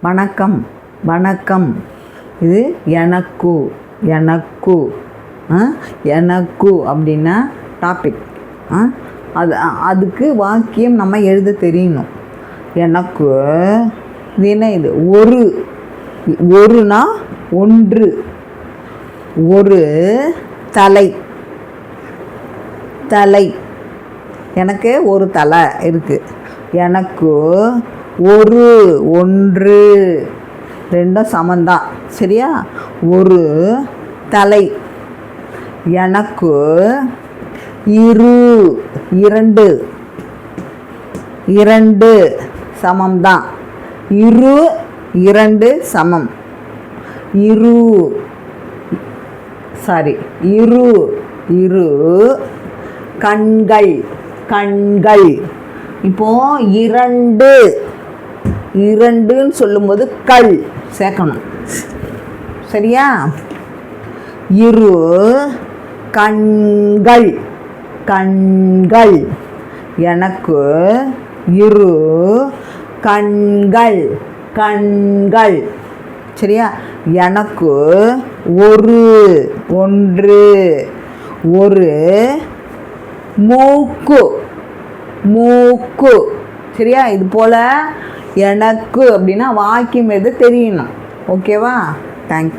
வணக்கம் வணக்கம். இது எனக்கு எனக்கு எனக்கு அப்படின்னா டாபிக். அதுக்கு வாக்கியம் நம்ம எழுத தெரியணும். எனக்கு இது என்ன? இது ஒருனா ஒன்று. ஒரு தலை தலை. எனக்கு ஒரு தலை இருக்குது. எனக்கு ஒன்று ரெண்டும் சமந்தான். சரியா? ஒரு தலை. எனக்கு இரண்டு சமம்தான். இரண்டு சமம். இரு கண்கள். இப்போ இரண்டுன்னு சொல்லும்போது கல் சேர்க்கணும். சரியா? இரு கண்கள். எனக்கு இரு கண்கள். சரியா? எனக்கு ஒன்று. ஒரு மூக்கு. சரியா? இது போல் எனக்கு அப்படின்னா வாக்கியம் எது தெரியணும். ஓகேவா? தேங்க்யூ.